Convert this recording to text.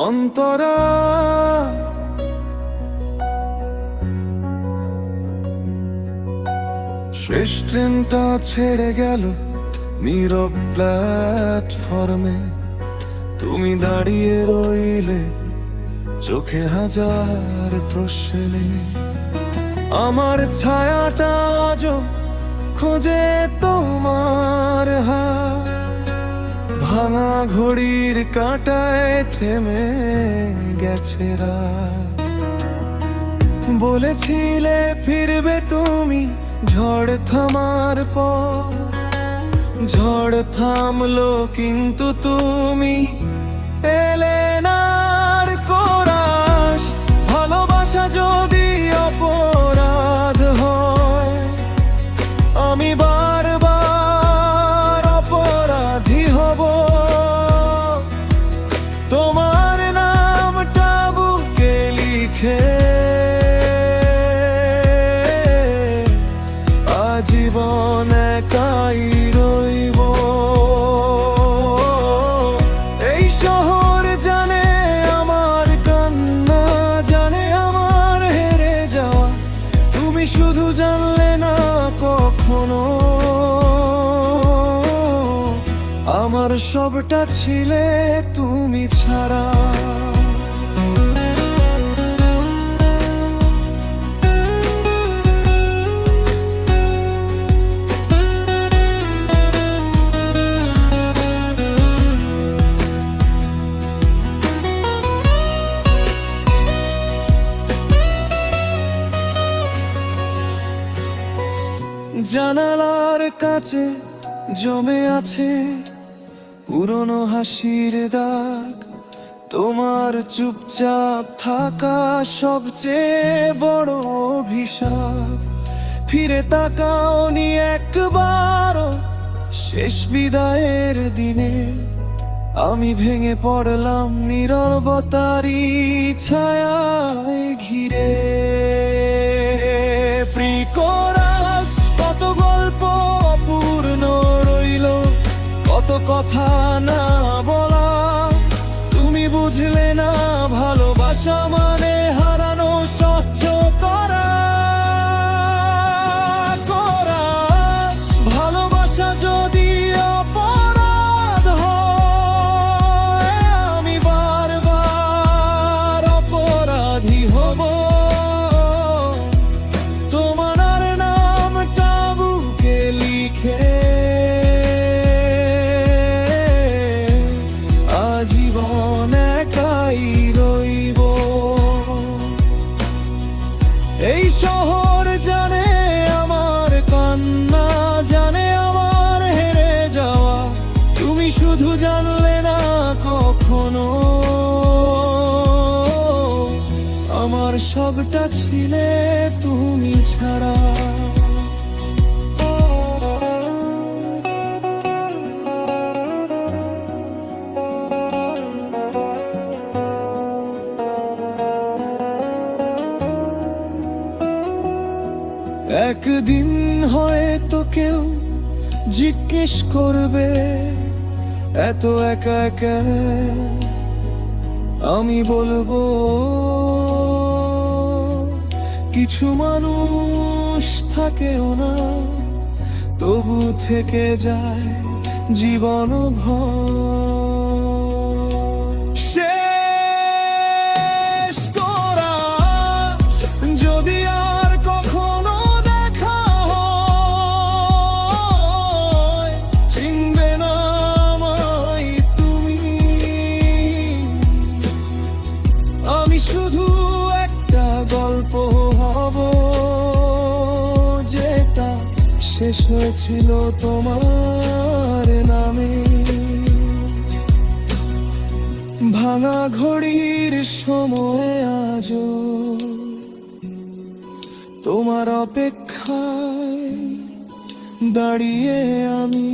অন্তরা শেষ ট্রেনটা ছেড়ে গেল নীরব প্ল্যাটফর্মে, তুমি দাঁড়িয়ে রইলে চোখে হাজার প্রশ্নে। আমার ছায়াটা আজও খোঁজে তোমার হাত, ভাঙা ঘড়ির কাঁটায় থেমে গেছে রাত। বলেছিলে ফিরবে তুমি ঝড় থামার পর, ঝড় থামলো কিন্তু তুমি এলে না। আর কোরাস ভালোবাসা যদি অপরাধ হয়, আমি বারবার অপরাধী হব। তোমার নামটা বুকে লিখে আজীবন একাই রইব। এই শহর জানে আমার কান্না, জানে আমার হেরে যাওয়া, তুমি শুধু জানলে না কখনো। আমার সবটা ছিলে তুমি ছাড়া। জানালার কাছে জমে আছে পুরনো হাসির দাগ, তোমার চুপচাপ থাকা সবচেয়ে বড় অভিশাপ। ফিরে তাকাওনি একবারও শেষ বিদায়ের দিনে, আমি ভেঙে পড়লাম নীরবতারই ছায়ায় ঘিরে। প্রিকরাস কত গল্প অপূর্ণ রইল, কত কথা না বলা, তুমি বুঝলে না ভালোবাসা মানে হারানো সহ্য করা। কোরাস ভালোবাসা যদি অপরাধ হয়, আমি বারবার অপরাধী হব। তোমার নামটা বুকে লিখে আজীবন একাই রইব। এই শহর জানে আমার কান্না, জানে আমার হেরে যাওয়া, তুমি শুধু জানলে না কখনো। আমার সবটা ছিলে তুমি ছাড়া। একদিন হয়তো কেউ জিজ্ঞেস করবে, এত একা একা, আমি বলবো কিছু মানুষ থাকেও না, তবু থেকে যায় জীবন ভর। শেষ করা যদি আর কখনো দেখা হয়, চিনবে না আমায় তুমি। আমি শুধু একটা গল্প হব, যেটা শেষ হয়েছিল তোমার নামে। ভাঙা ঘড়ির সময় আজও তোমার অপেক্ষায় দাঁড়িয়ে আমি।